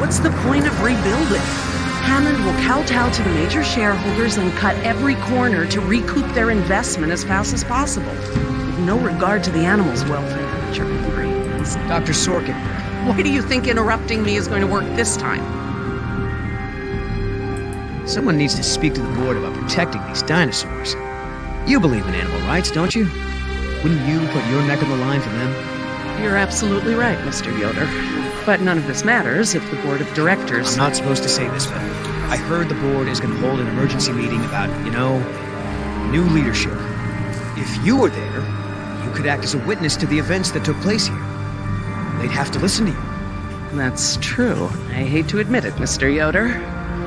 What's the point of rebuilding? Hammond will kowtow to the major shareholders and cut every corner to recoup their investment as fast as possible, with no regard to the animals' welfare. Dr. Sorkin. Why do you think interrupting me is going to work this time? Someone needs to speak to the board about protecting these dinosaurs. You believe in animal rights, don't you? Wouldn't you put your neck on the line for them? You're absolutely right, Mr. Yoder. But none of this matters if the board of directors... I'm not supposed to say this, but I heard the board is going to hold an emergency meeting about, new leadership. If you were there, you could act as a witness to the events that took place here. They'd have to listen to you. That's true. I hate to admit it, Mr. Yoder,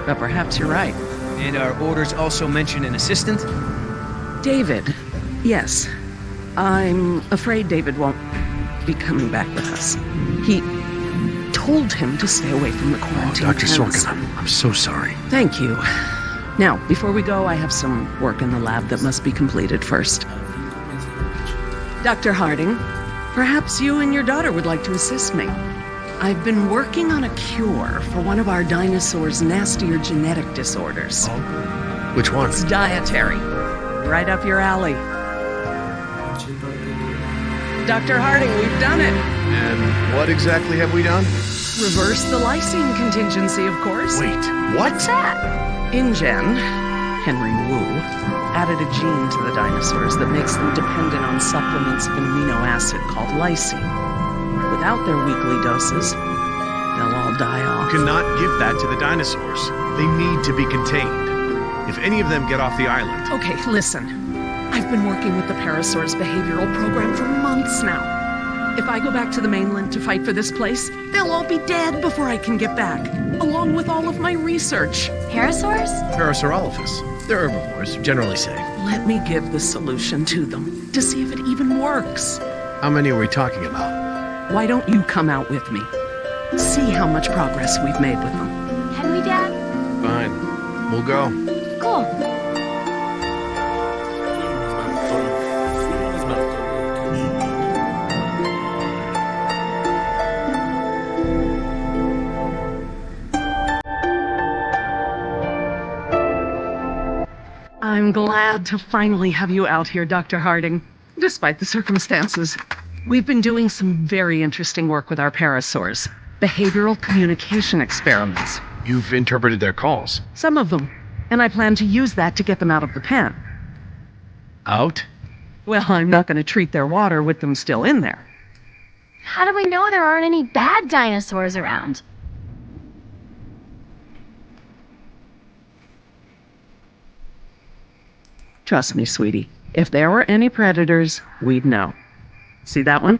but perhaps you're right. And our orders also mention an assistant? David. Yes. I'm afraid David won't be coming back with us. He told him to stay away from the quarantine. Dr. Sorkin, I'm so sorry. Thank you. Now, before we go, I have some work in the lab that must be completed first. Dr. Harding, perhaps you and your daughter would like to assist me. I've been working on a cure for one of our dinosaurs' nastier genetic disorders. Oh? Which one? It's dietary. Right up your alley. Dr. Harding, we've done it. And what exactly have we done? Reverse the lysine contingency, of course. Wait, what? What's that? InGen, Henry Wu, added a gene to the dinosaurs that makes them dependent on supplements of an amino acid called lysine. Without their weekly doses, they'll all die off. You cannot give that to the dinosaurs. They need to be contained. If any of them get off the island... Okay, listen. I've been working with the Parasaur's behavioral program for months now. If I go back to the mainland to fight for this place, they'll all be dead before I can get back, along with all of my research. Parasaurs? Parasaurolophus. They're herbivores, generally safe. Let me give the solution to them to see if it even works. How many are we talking about? Why don't you come out with me? See how much progress we've made with them. Can we, Dad? Fine. We'll go. Cool. I'm glad to finally have you out here, Dr. Harding, despite the circumstances. We've been doing some very interesting work with our parasaurs. Behavioral communication experiments. You've interpreted their calls. Some of them. And I plan to use that to get them out of the pen. Out? Well, I'm not going to treat their water with them still in there. How do we know there aren't any bad dinosaurs around? Trust me, sweetie. If there were any predators, we'd know. See that one?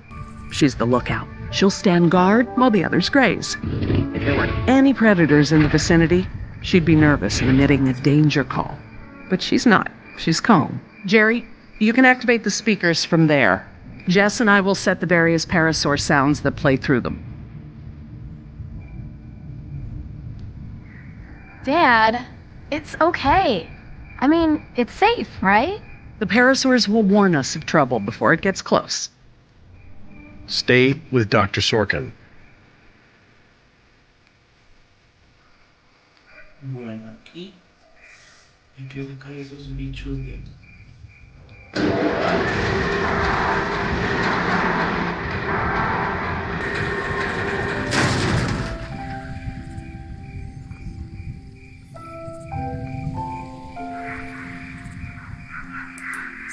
She's the lookout. She'll stand guard while the others graze. If there were any predators in the vicinity, she'd be nervous and emitting a danger call. But she's not. She's calm. Jerry, you can activate the speakers from there. Jess and I will set the various parasaur sounds that play through them. Dad, it's okay. I mean, it's safe, right? The parasaurs will warn us of trouble before it gets close. Stay with Dr. Sorkin. Bueno, aquí hay que buscar esos bichos de...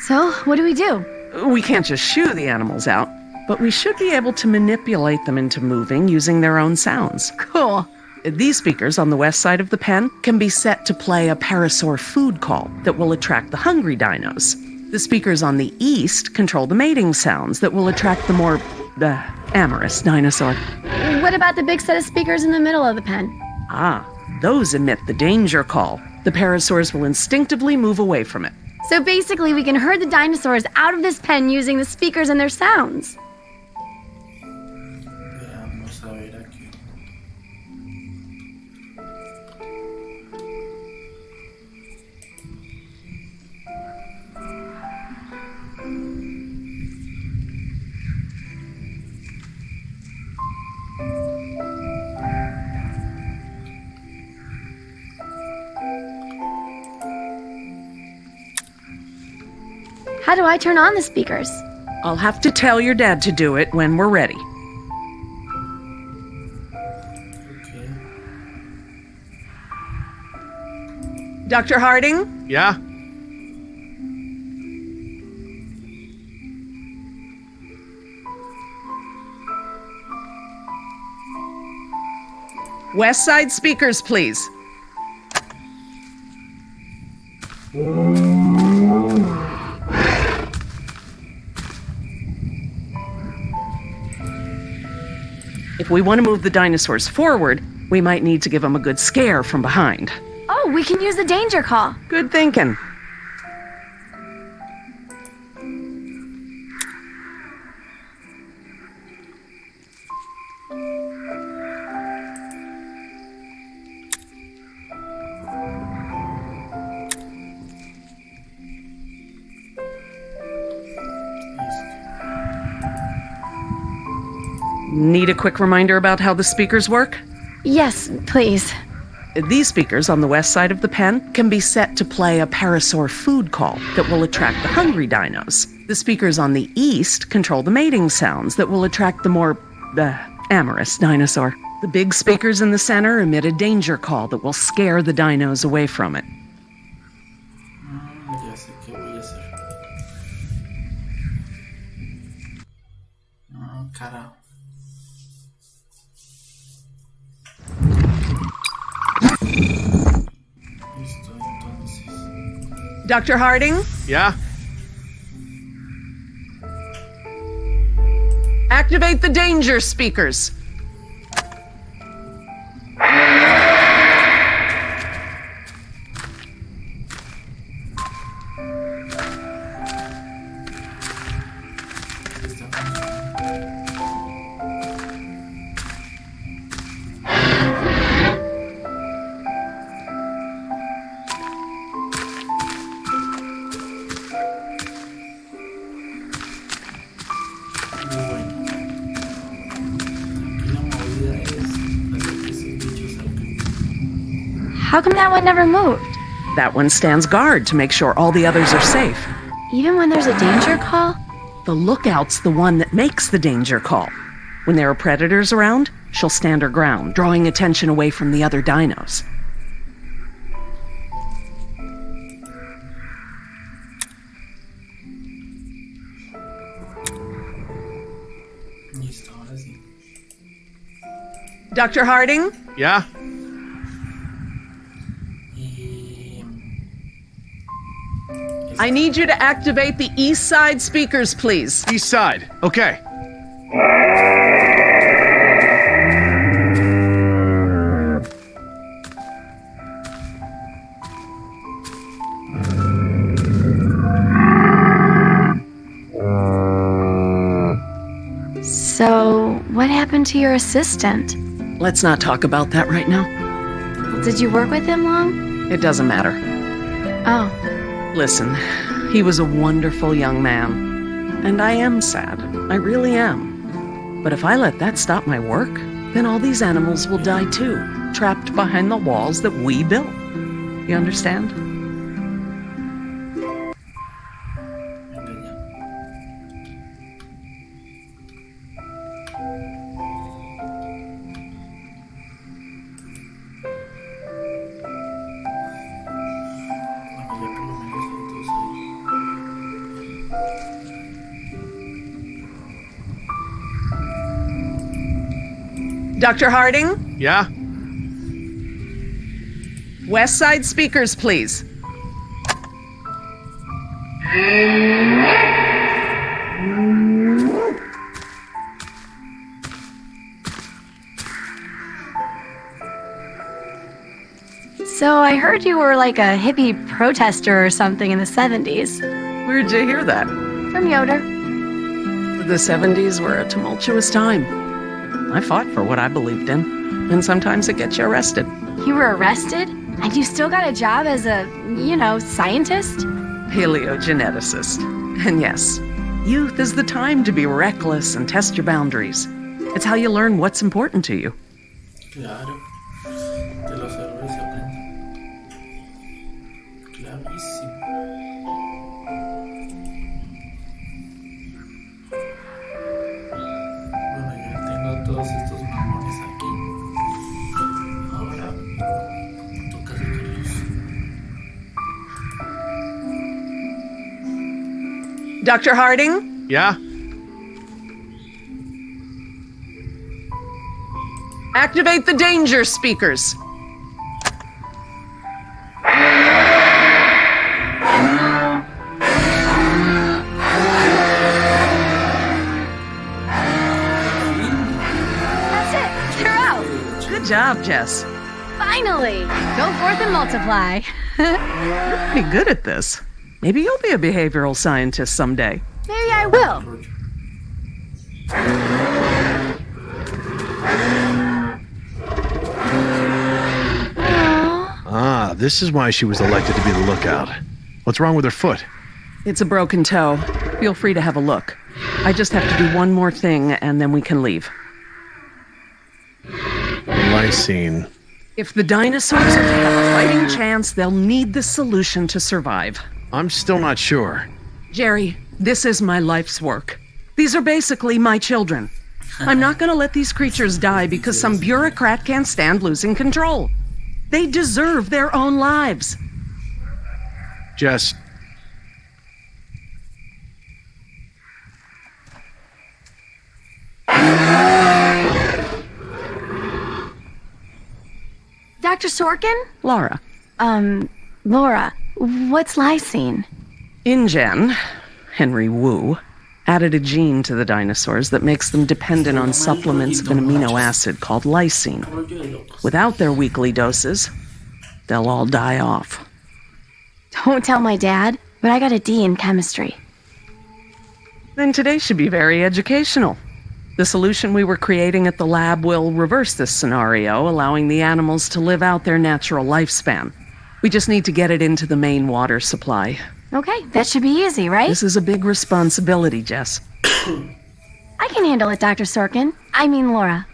So, what do we do? We can't just shoo the animals out, but we should be able to manipulate them into moving using their own sounds. Cool. These speakers on the west side of the pen can be set to play a parasaur food call that will attract the hungry dinos. The speakers on the east control the mating sounds that will attract the more, amorous dinosaur. What about the big set of speakers in the middle of the pen? Ah, those emit the danger call. The parasaurs will instinctively move away from it. So basically, we can herd the dinosaurs out of this pen using the speakers and their sounds. Vamos a ver aquí. How do I turn on the speakers? I'll have to tell your dad to do it when we're ready. Okay. Dr. Harding? Yeah? West Side speakers, please. If we want to move the dinosaurs forward, we might need to give them a good scare from behind. Oh, we can use the danger call. Good thinking. Need a quick reminder about how the speakers work? Yes, please. These speakers on the west side of the pen can be set to play a parasaur food call that will attract the hungry dinos. The speakers on the east control the mating sounds that will attract the more, amorous dinosaur. The big speakers in the center emit a danger call that will scare the dinos away from it. Ya sé qué voy a hacer. Ah, carajo. Listo, entonces. Dr. Harding, Yeah? activate the danger speakers. Muy bueno. Aquí la movida es hacer que esos bichos salgan. How come that one never moved? That one stands guard to make sure all the others are safe. Even when there's a danger call? The lookout's the one that makes the danger call. When there are predators around, she'll stand her ground, drawing attention away from the other dinos. Listo, ahora sí. Dr. Harding? Yeah? Y... I need you to activate the east side speakers, please. East side. Okay. So, what happened to your assistant? Let's not talk about that right now. Did you work with him long? It doesn't matter. Oh, Listen, he was a wonderful young man. And I am sad. I really am. But if I let that stop my work, then all these animals will die too, trapped behind the walls that we built. You understand? venga ya. Bueno, ya por lo menos entonces Dr. Harding? Yeah? West side speakers, please. so I heard you were like a hippie protester or something in the 70s. Where'd you hear that? From Yoder. The 70s were a tumultuous time. I fought for what I believed in, and sometimes it gets you arrested. You were arrested? And you still got a job as a, scientist? Paleogeneticist. And yes, youth is the time to be reckless and test your boundaries. It's how you learn what's important to you. claro, de los errores se aprende. Clarísimo. Dr. Harding? Yeah? Activate the danger speakers. That's it. They're out. Good job, Jess. Finally. Go forth and multiply. You're pretty good at this. Maybe you'll be a behavioral scientist someday. Maybe I will. Ah, this is why she was elected to be the lookout. What's wrong with her foot? It's a broken toe. Feel free to have a look. I just have to do one more thing, and then we can leave. Lysine. If the dinosaurs are to have a fighting chance, they'll need this solution to survive. I'm still not sure. Jerry, this is my life's work. These are basically my children. I'm not going to let these creatures die because some bureaucrat can't stand losing control. They deserve their own lives. Jess, Dr. Sorkin? Laura. Laura, what's lysine? InGen, Henry Wu, added a gene to the dinosaurs that makes them dependent on supplements of an amino acid called lysine. Without their weekly doses, they'll all die off. Don't tell my dad, but I got a D in chemistry. Then today should be very educational. The solution we were creating at the lab will reverse this scenario, allowing the animals to live out their natural lifespan. We just need to get it into the main water supply. Okay, that should be easy, right? This is a big responsibility, Jess. I can handle it, Dr. Sorkin. I mean, Laura.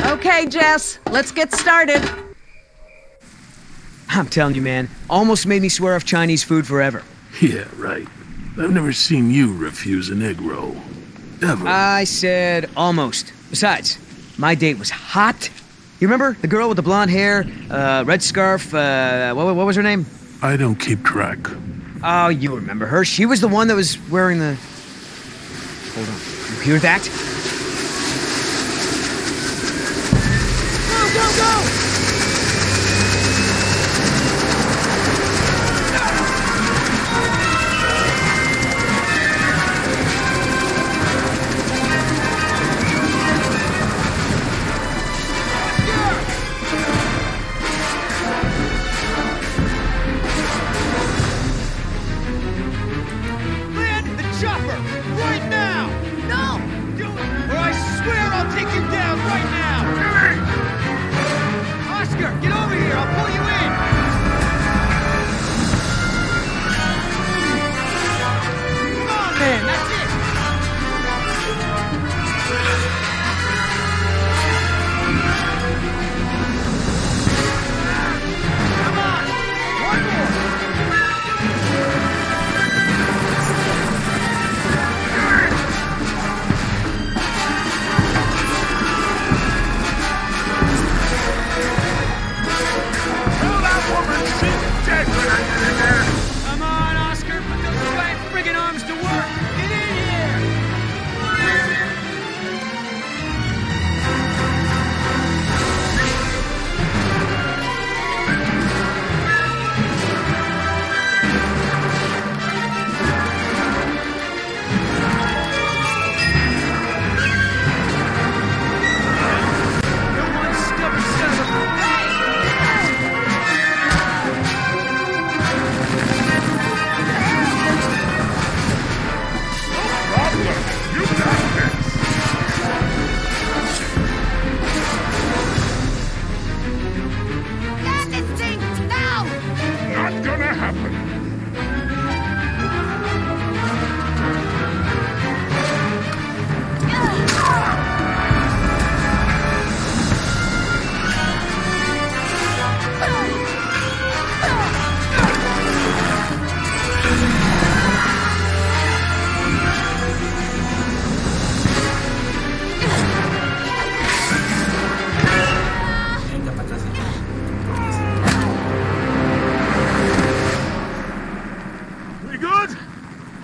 Okay, Jess, let's get started. I'm telling you, man, almost made me swear off Chinese food forever. Yeah, right. I've never seen you refuse an egg roll. Ever. I said almost. Besides, my date was hot. You remember? The girl with the blonde hair, red scarf, what was her name? I don't keep track. Oh, you remember her. She was the one that was wearing the... Hold on. You hear that? Go, go, go!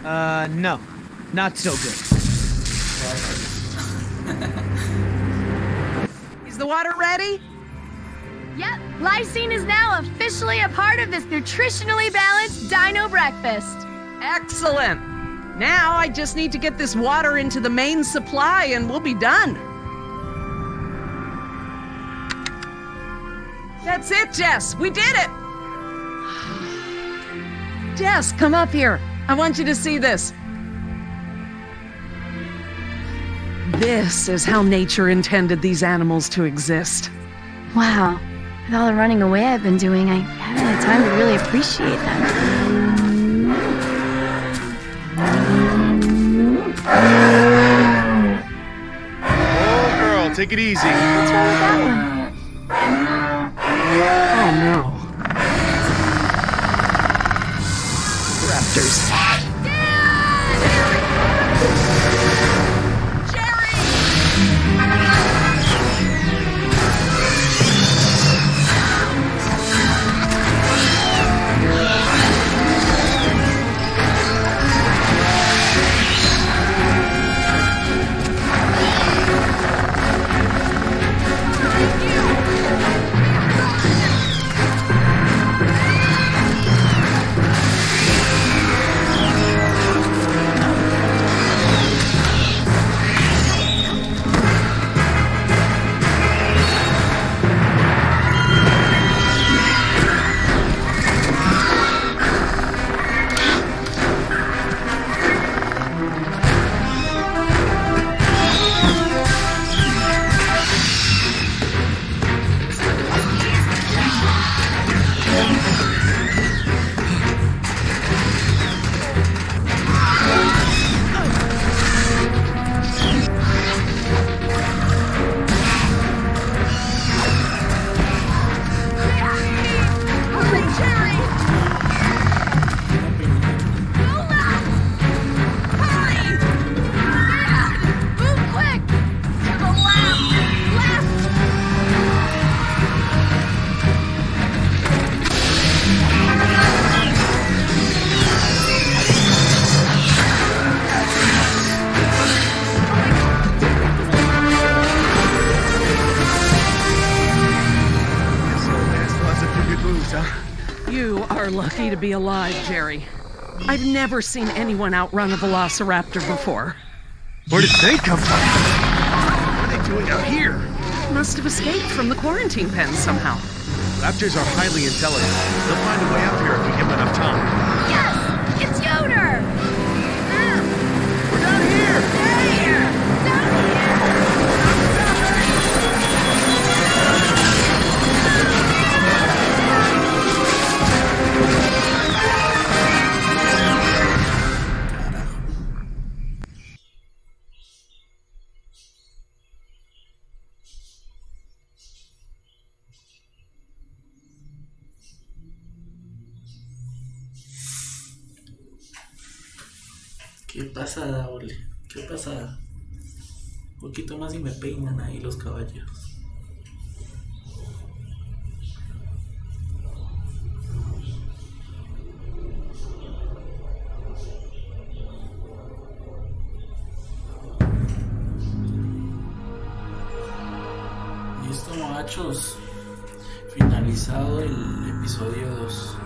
No. Not so good. Is the water ready? Yep, lysine is now officially a part of this nutritionally balanced dino breakfast. Excellent. Now I just need to get this water into the main supply and we'll be done. That's it, Jess. We did it. Jess, come up here. I want you to see this. This is how nature intended these animals to exist. Wow, with all the running away I've been doing, I haven't had time to really appreciate them. Oh, girl, take it easy. What's wrong with that one? Oh no. Raptors. You are lucky to be alive, Jerry. I've never seen anyone outrun a velociraptor before. Where did they come from? What are they doing out here? Must have escaped from the quarantine pen somehow. Raptors are highly intelligent. They'll find a way up here if we give them enough time. Yes! It's Yoder! We're down here! Down here! Down Qué pasada, Oli. Qué pasada. Un poquito más y me peinan ahí los caballeros. Listo, muchachos. Finalizado el episodio 2.